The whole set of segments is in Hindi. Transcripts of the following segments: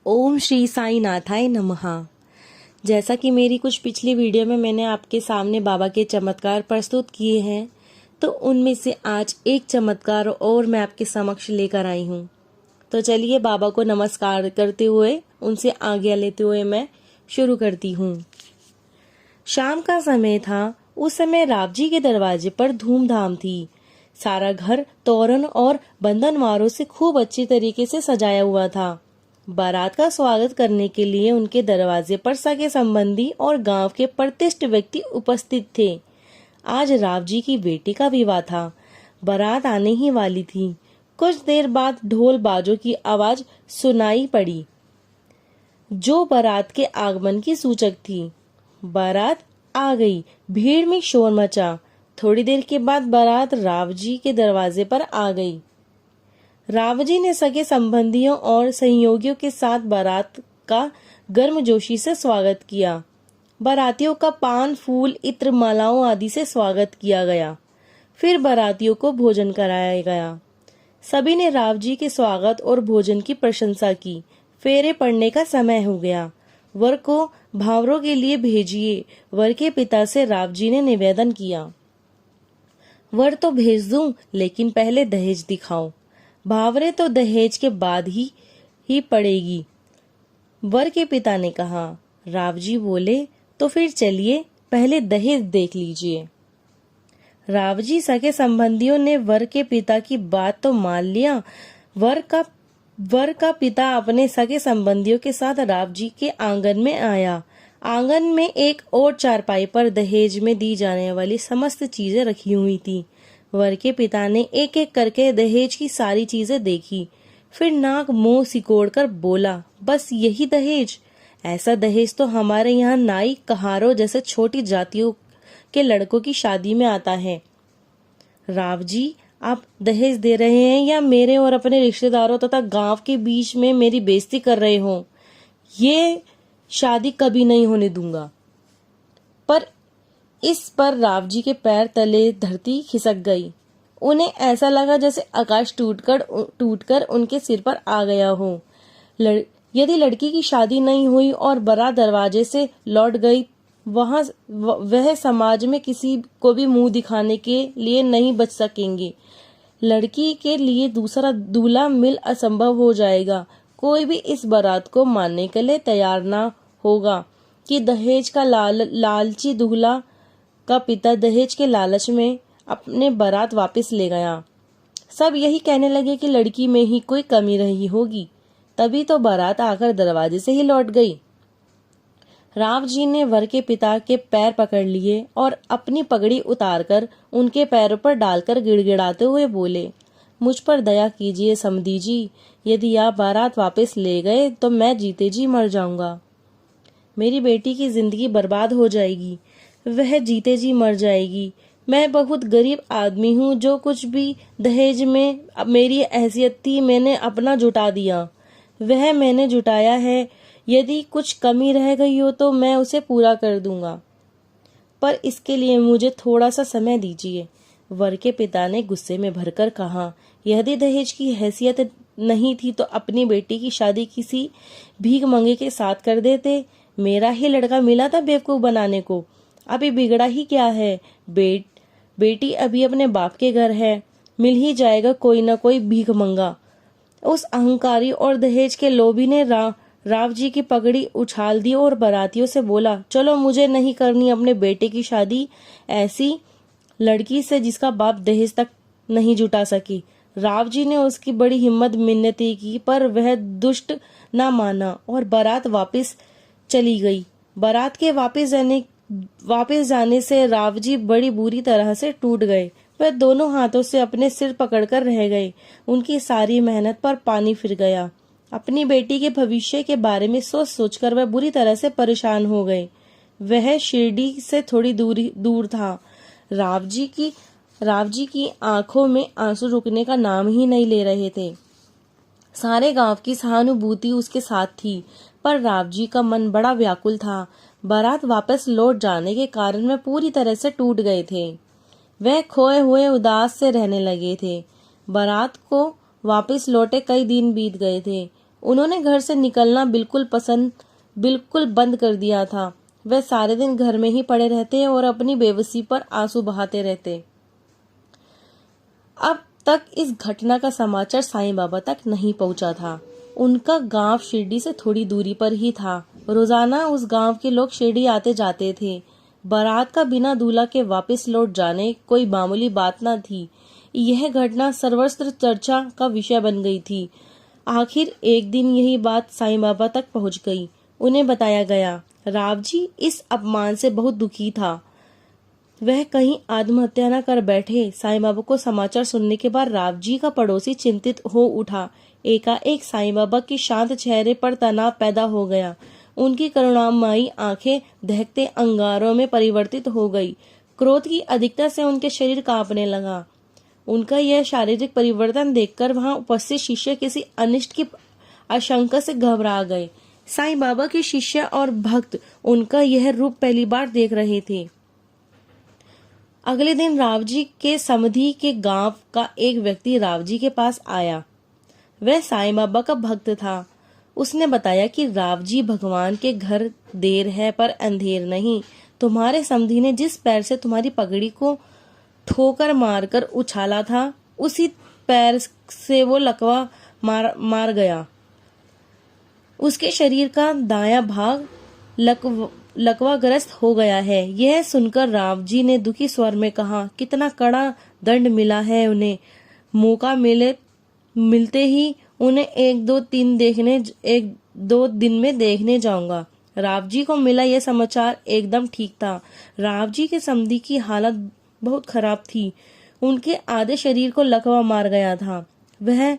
ओम श्री साई नाथाय नमः। जैसा कि मेरी कुछ पिछली वीडियो में मैंने आपके सामने बाबा के चमत्कार प्रस्तुत किए हैं, तो उनमें से आज एक चमत्कार और मैं आपके समक्ष लेकर आई हूँ। तो चलिए बाबा को नमस्कार करते हुए उनसे आज्ञा लेते हुए मैं शुरू करती हूँ। शाम का समय था। उस समय राव जी के दरवाजे पर धूमधाम थी। सारा घर तोरण और बंधनवारों से खूब अच्छी तरीके से सजाया हुआ था। बारात का स्वागत करने के लिए उनके दरवाजे पर सगे संबंधी और गांव के प्रतिष्ठित व्यक्ति उपस्थित थे। आज राव जी की बेटी का विवाह था। बारात आने ही वाली थी। कुछ देर बाद ढोल बाजों की आवाज सुनाई पड़ी, जो बारात के आगमन की सूचक थी। बारात आ गई। भीड़ में शोर मचा। थोड़ी देर के बाद बारात राव जी के दरवाजे पर आ गई। राव जी ने सगे संबंधियों और सहयोगियों के साथ बारात का गर्मजोशी से स्वागत किया। बारातियों का पान, फूल, इत्र, मालाओं आदि से स्वागत किया गया। फिर बारातियों को भोजन कराया गया। सभी ने राव जी के स्वागत और भोजन की प्रशंसा की। फेरे पड़ने का समय हो गया। वर को भावरों के लिए भेजिए, वर के पिता से राव जी ने निवेदन किया। वर तो भेज दूं, लेकिन पहले दहेज दिखाओ। भावरे तो दहेज के बाद ही पड़ेगी, वर के पिता ने कहा। राव जी बोले, तो फिर चलिए पहले दहेज देख लीजिए। राव जी सगे संबंधियों ने वर के पिता की बात तो मान लिया। वर का पिता अपने सगे संबंधियों के साथ राव जी के आंगन में आया। आंगन में एक और चारपाई पर दहेज में दी जाने वाली समस्त चीजें रखी हुई थी। वर के पिता ने एक एक करके दहेज की सारी चीजें देखी। फिर नाक मुंह सिकोड़कर बोला, बस यही दहेज? ऐसा दहेज तो हमारे यहाँ नाई, कहारों जैसे छोटी जातियों के लड़कों की शादी में आता है। राव जी, आप दहेज दे रहे हैं या मेरे और अपने रिश्तेदारों तथा गांव के बीच में मेरी बेइज्जती कर रहे हो? ये शादी कभी नहीं होने दूंगा। पर इस पर राव जी के पैर तले धरती खिसक गई। उन्हें ऐसा लगा जैसे आकाश टूटकर उनके सिर पर आ गया हो। यदि लड़की की शादी नहीं हुई और बारात दरवाजे से लौट गई, वह समाज में किसी को भी मुंह दिखाने के लिए नहीं बच सकेंगे। लड़की के लिए दूसरा दूल्हा मिल असंभव हो जाएगा। कोई भी इस बारात को मानने के लिए तैयार ना होगा कि दहेज का लालची दूल्हा का पिता दहेज के लालच में अपने बारात वापस ले गया। सब यही कहने लगे कि लड़की में ही कोई कमी रही होगी, तभी तो बारात आकर दरवाजे से ही लौट गई। राव जी ने वर के पिता के पैर पकड़ लिए और अपनी पगड़ी उतारकर उनके पैरों पर डालकर गिड़गिड़ाते हुए बोले, मुझ पर दया कीजिए समधी जी। यदि आप बारात वापस ले गए तो मैं जीते जी मर जाऊंगा। मेरी बेटी की जिंदगी बर्बाद हो जाएगी। वह जीते जी मर जाएगी। मैं बहुत गरीब आदमी हूँ। जो कुछ भी दहेज में मेरी हैसियत थी, मैंने अपना जुटा दिया। वह मैंने जुटाया है। यदि कुछ कमी रह गई हो तो मैं उसे पूरा कर दूंगा, पर इसके लिए मुझे थोड़ा सा समय दीजिए। वर के पिता ने गुस्से में भरकर कहा, यदि दहेज की हैसियत नहीं थी तो अपनी बेटी की शादी किसी भीख मंगे के साथ कर देते। मेरा ही लड़का मिला था बेवकूफ बनाने को। अभी बिगड़ा ही क्या है? बेटी अभी अपने बाप के घर है। मिल ही जाएगा कोई ना कोई भीख मंगा। उस अहंकारी और दहेज के लोभी ने राव जी की पगड़ी उछाल दी और बारातियों से बोला, चलो, मुझे नहीं करनी अपने बेटे की शादी ऐसी लड़की से जिसका बाप दहेज तक नहीं जुटा सकी। राव जी ने उसकी बड़ी हिम्मत मिन्नती की, पर वह दुष्ट ना माना और बारात वापस चली गई। बारात के वापस जाने से राव जी बड़ी बुरी तरह से टूट गए। वह दोनों हाथों से अपने सिर पकड़कर रह गए। उनकी सारी मेहनत पर पानी फिर गया। अपनी बेटी के भविष्य के बारे में सोच सोचकर वह बुरी तरह से परेशान हो गए। वह शिरडी से थोड़ी दूर था। राव जी की आंखों में आंसू रुकने का नाम ही नहीं ले रहे थे। सारे गांव की सहानुभूति उसके साथ थी, पर राव जी का मन बड़ा व्याकुल था। बारात वापस लौट जाने के कारण वह पूरी तरह से टूट गए थे। वह खोए हुए उदास से रहने लगे थे। बारात को वापस लौटे कई दिन बीत गए थे। उन्होंने घर से निकलना बिल्कुल बंद कर दिया था। वह सारे दिन घर में ही पड़े रहते और अपनी बेबसी पर आंसू बहाते रहते। अब तक इस घटना का समाचार साईं बाबा तक नहीं पहुंचा था। उनका गांव शिरडी से थोड़ी दूरी पर ही था। रोजाना उस गांव के लोग शिरडी आते जाते थे। बारात का बिना दूल्हा के वापस लौट जाने कोई मामूली बात न थी। यह घटना सर्वत्र चर्चा का विषय बन गई थी। आखिर एक दिन यही बात साईं बाबा तक पहुंच गई। उन्हें बताया गया। राव जी इस अपमान से बहुत दुखी था। वह कहीं आत्महत्या न कर बैठे। साईं बाबा को समाचार सुनने के बाद राव जी का पड़ोसी चिंतित हो उठा। एकाएक साईं बाबा के शांत चेहरे पर तनाव पैदा हो गया। उनकी करुणामयी आंखें दहकते अंगारों में परिवर्तित हो गई। क्रोध की अधिकता से उनके शरीर कांपने लगा। उनका यह शारीरिक परिवर्तन देखकर वहां उपस्थित शिष्य किसी अनिष्ट की आशंका से घबरा गए। साईं बाबा के शिष्य और भक्त उनका यह रूप पहली बार देख रहे थे। अगले दिन रावजी के समधी के गांव का एक व्यक्ति रावजी के पास आया। वह साईं बाबा का भक्त था। उसने बताया कि रावजी भगवान के घर देर है पर अंधेर नहीं। तुम्हारे समधी ने जिस पैर से तुम्हारी पगड़ी को ठोकर मारकर उछाला था, उसी पैर से वो लकवा मार गया। उसके शरीर का दायां भाग लकवाग्रस्त हो गया है। यह सुनकर राव जी ने दुखी स्वर में कहा, कितना कड़ा दंड मिला है उन्हें। मौका मिलते ही उन्हें एक दो दिन में देखने जाऊंगा। राव जी को मिला यह समाचार एकदम ठीक था। राव जी के समधी की हालत बहुत खराब थी। उनके आधे शरीर को लकवा मार गया था। वह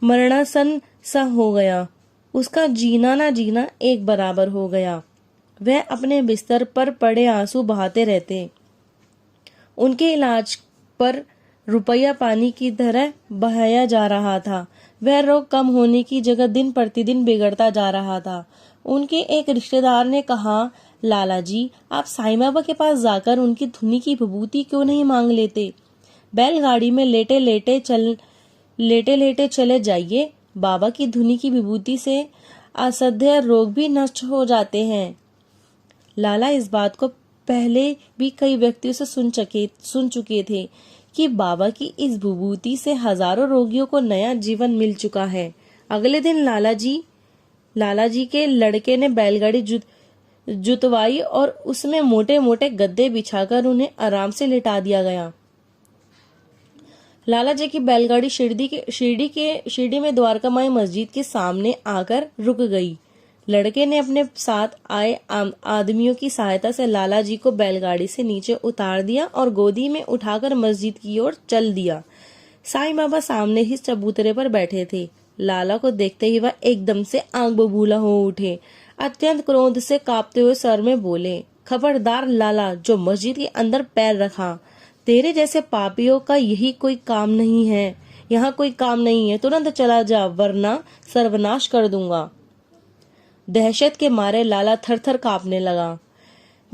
मरणासन सा हो गया। उसका जीना ना जीना एक बराबर हो गया। वह अपने बिस्तर पर पड़े आंसू बहाते रहते। उनके इलाज पर रुपया पानी की तरह बहाया जा रहा था। वह रोग कम होने की जगह दिन प्रतिदिन बिगड़ता जा रहा था। उनके एक रिश्तेदार ने कहा, लाला जी, आप साईं बाबा के पास जाकर उनकी धुनी की विभूति क्यों नहीं मांग लेते? बैलगाड़ी में लेटे लेटे चले जाइए। बाबा की धुनी की विभूति से असह्य रोग भी नष्ट हो जाते हैं। लाला इस बात को पहले भी कई व्यक्तियों से सुन चुके थे कि बाबा की इस विभूति से हजारों रोगियों को नया जीवन मिल चुका है। अगले दिन लाला जी के लड़के ने बैलगाड़ी जुतवाई और उसमें मोटे मोटे गद्दे बिछाकर उन्हें आराम से लिटा दिया गया। लाला जी की बैलगाड़ी शिरडी में द्वारका माई मस्जिद के सामने आकर रुक गई। लड़के ने अपने साथ आए आदमियों की सहायता से लाला जी को बैलगाड़ी से नीचे उतार दिया और गोदी में उठाकर मस्जिद की ओर चल दिया। साईं बाबा सामने ही चबूतरे पर बैठे थे। लाला को देखते ही वह एकदम से आंख बबूला हो उठे। अत्यंत क्रोध से कांपते हुए स्वर में बोले, खबरदार लाला, जो मस्जिद के अंदर पैर रखा, तेरे जैसे पापियों का यही कोई काम नहीं है। यहाँ कोई काम नहीं है। तुरंत चला जा, वरना सर्वनाश कर दूंगा। दहशत के मारे लाला थर-थर कांपने लगा।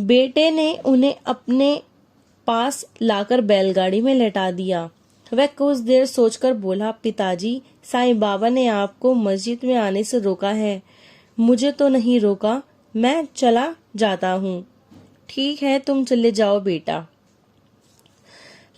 बेटे ने उन्हें अपने पास लाकर बैलगाड़ी में लेटा दिया। वह कुछ देर सोचकर बोला, पिताजी, साईं बाबा ने आपको मस्जिद में आने से रोका है। मुझे तो नहीं रोका, मैं चला जाता हूँ। ठीक है, तुम चले जाओ बेटा।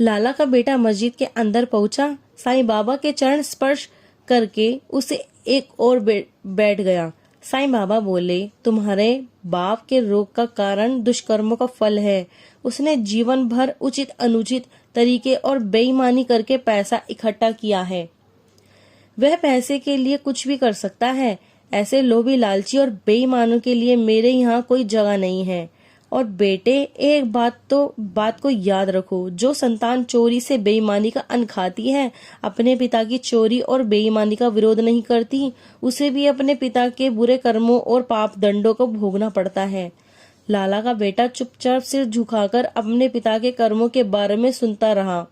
लाला का बेटा मस्जिद के अंदर पहुंचा। साईं बाबा के चरण स्पर्श करके उसे एक और बैठ गया। साईं बाबा बोले, तुम्हारे बाप के रोग का कारण दुष्कर्मों का फल है। उसने जीवन भर उचित अनुचित तरीके और बेईमानी करके पैसा इकट्ठा किया है। वह पैसे के लिए कुछ भी कर सकता है। ऐसे लोभी, लालची और बेईमानों के लिए मेरे यहाँ कोई जगह नहीं है। और बेटे, एक बात को याद रखो, जो संतान चोरी से बेईमानी का अन्न खाती है, अपने पिता की चोरी और बेईमानी का विरोध नहीं करती, उसे भी अपने पिता के बुरे कर्मों और पाप दंडों को भोगना पड़ता है। लाला का बेटा चुपचाप सिर झुकाकर अपने पिता के कर्मों के बारे में सुनता रहा।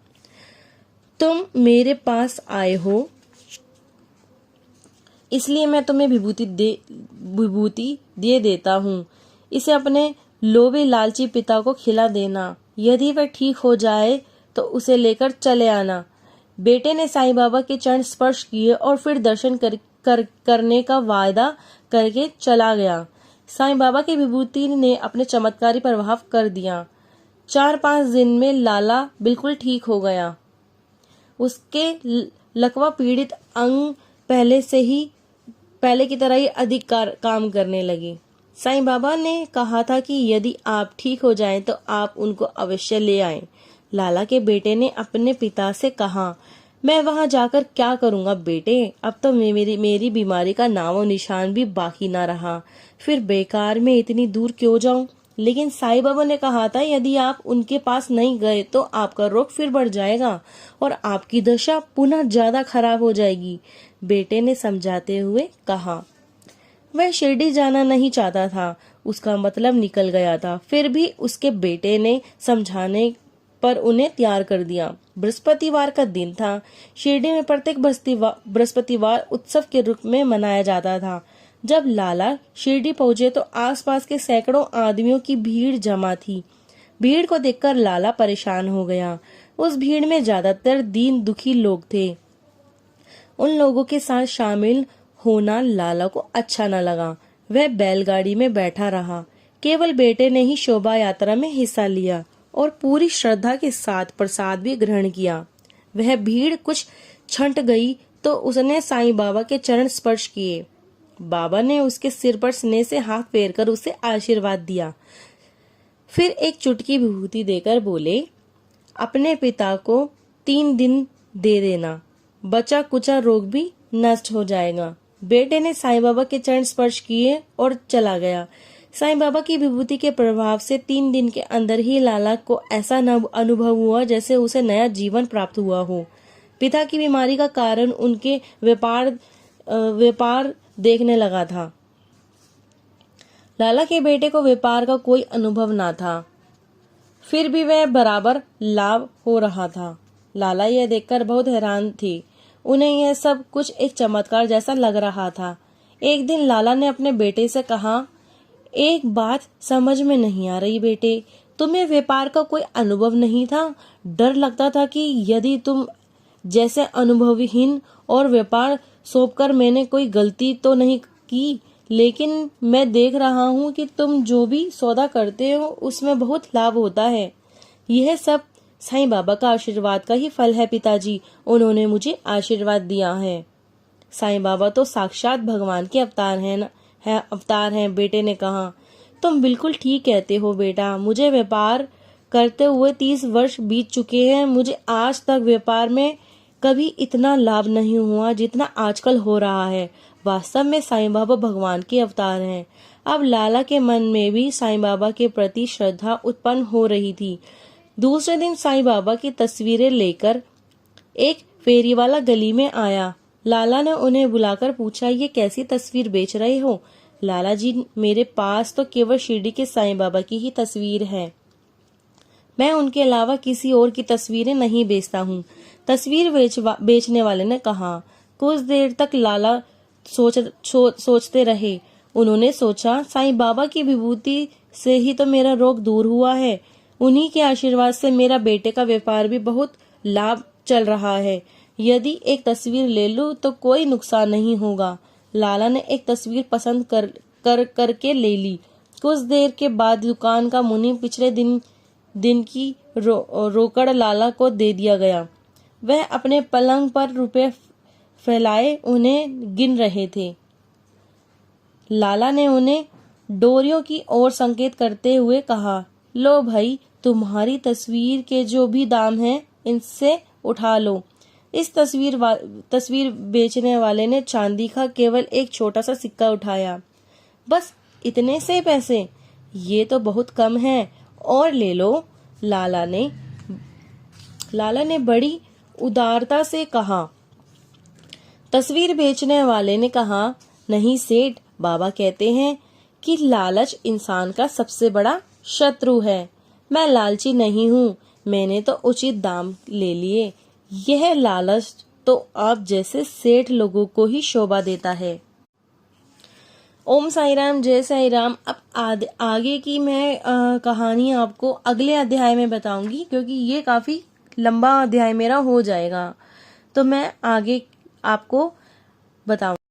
तुम मेरे पास आए हो, इसलिए मैं तुम्हें विभूति दे देता हूँ। इसे अपने लोभी लालची पिता को खिला देना। यदि वह ठीक हो जाए तो उसे लेकर चले आना। बेटे ने साईं बाबा के चरण स्पर्श किए और फिर दर्शन करने का वायदा करके चला गया। साईं बाबा की विभूति ने अपने चमत्कारी प्रभाव कर दिया। 4-5 दिन में लाला बिल्कुल ठीक हो गया। उसके लकवा पीड़ित अंग पहले की तरह ही अधिक काम करने लगे। साईं बाबा ने कहा था कि यदि आप ठीक हो जाएं तो आप उनको अवश्य ले आएं। लाला के बेटे ने अपने पिता से कहा, मैं वहां जाकर क्या करूंगा बेटे, अब तो मेरी बीमारी का नामो निशान भी बाकी ना रहा, फिर बेकार में इतनी दूर क्यों जाऊं। लेकिन साईं बाबा ने कहा था यदि आप उनके पास नहीं गए तो आपका रोग फिर बढ़ जाएगा और आपकी दशा पुनः ज्यादा खराब हो जाएगी। बेटे ने समझाते हुए कहा। वह शिरडी जाना नहीं चाहता था, उसका मतलब निकल गया था, फिर भी उसके बेटे ने समझाने पर उन्हें तैयार कर दिया। बृहस्पतिवार का दिन था। शिरडी में प्रत्येक बृहस्पतिवार उत्सव के रूप में मनाया जाता था। जब लाला शिरडी पहुंचे तो आसपास के सैकड़ों आदमियों की भीड़ जमा थी। भीड़ को देखकर लाला परेशान हो गया। उस भीड़ में ज्यादातर दीन दुखी लोग थे। उन लोगों के साथ शामिल होना लाला को अच्छा न लगा। वह बैलगाड़ी में बैठा रहा। केवल बेटे ने ही शोभा यात्रा में हिस्सा लिया और पूरी श्रद्धा के साथ प्रसाद भी ग्रहण किया। वह भीड़ कुछ छंट गई तो उसने साईं बाबा के चरण स्पर्श किए। बाबा ने उसके सिर पर स्नेह से हाथ फेरकर उसे आशीर्वाद दिया। फिर एक चुटकी विभूति देकर बोले, अपने पिता को 3 दिन दे देना, बचा कुचा रोग भी नष्ट हो जाएगा। बेटे ने साईं बाबा के चरण स्पर्श किए और चला गया। साईं बाबा की विभूति के प्रभाव से 3 दिन के अंदर ही लाला को ऐसा अनुभव हुआ जैसे उसे नया जीवन प्राप्त हुआ हो। पिता की बीमारी का कारण उनके व्यापार देखने लगा था। लाला के बेटे को व्यापार का कोई अनुभव ना था, फिर भी वह बराबर लाभ हो रहा था। लाला यह देखकर बहुत हैरान थे। उन्हें यह सब कुछ एक चमत्कार जैसा लग रहा था। एक दिन लाला ने अपने बेटे से कहा, एक बात समझ में नहीं आ रही बेटे, तुम्हें व्यापार का कोई अनुभव नहीं था? डर लगता था कि यदि तुम जैसे अनुभवहीन और व्यापार सौंपकर मैंने कोई गलती तो नहीं की, लेकिन मैं देख रहा हूँ कि तुम जो भी सौदा करते हो उसमें बहुत लाभ होता है। यह सब साईं बाबा का आशीर्वाद का ही फल है पिताजी, उन्होंने मुझे आशीर्वाद दिया है। साईं बाबा तो साक्षात भगवान के अवतार हैं। बेटे ने कहा, तुम बिल्कुल ठीक कहते हो बेटा, मुझे व्यापार करते हुए 30 वर्ष बीत चुके हैं। मुझे आज तक व्यापार में कभी इतना लाभ नहीं हुआ जितना आजकल हो रहा है। वास्तव में साईं बाबा भगवान के अवतार हैं। अब लाला के मन में भी साईं बाबा के प्रति श्रद्धा उत्पन्न हो रही थी। दूसरे दिन साईं बाबा की तस्वीरें लेकर एक फेरी वाला गली में आया। लाला ने उन्हें बुलाकर पूछा, ये कैसी तस्वीर बेच रहे हो? लाला जी, मेरे पास तो केवल शिरडी के साईं बाबा की ही तस्वीर है, मैं उनके अलावा किसी और की तस्वीरें नहीं बेचता हूँ। तस्वीर बेचने वाले ने कहा। कुछ देर तक लाला सोचते रहे। उन्होंने सोचा, साईं बाबा की विभूति से ही तो मेरा रोग दूर हुआ है। उन्हीं के आशीर्वाद से मेरा बेटे का व्यापार भी बहुत लाभ चल रहा है। यदि एक तस्वीर ले लूं तो कोई नुकसान नहीं होगा। लाला ने एक तस्वीर पसंद करके ले ली। कुछ देर के बाद दुकान का मुनीम पिछले दिन की रोकड़ लाला को दे दिया गया। वह अपने पलंग पर रुपए फैलाए उन्हें गिन रहे थे। लाला ने उन्हें डोरियों की ओर संकेत करते हुए कहा, लो भाई, तुम्हारी तस्वीर के जो भी दाम हैं इनसे उठा लो। इस तस्वीर बेचने वाले ने चांदी का केवल एक छोटा सा सिक्का उठाया। बस इतने से पैसे? ये तो बहुत कम है, और ले लो। लाला ने बड़ी उदारता से कहा। तस्वीर बेचने वाले ने कहा, नहीं सेठ, बाबा कहते हैं कि लालच इंसान का सबसे बड़ा शत्रु है। मैं लालची नहीं हूँ, मैंने तो उचित दाम ले लिए। यह लालच तो आप जैसे सेठ लोगों को ही शोभा देता है। ओम साई राम, जय साई राम। अब आगे की मैं कहानी आपको अगले अध्याय में बताऊंगी, क्योंकि ये काफी लंबा अध्याय मेरा हो जाएगा, तो मैं आगे आपको बताऊंगी।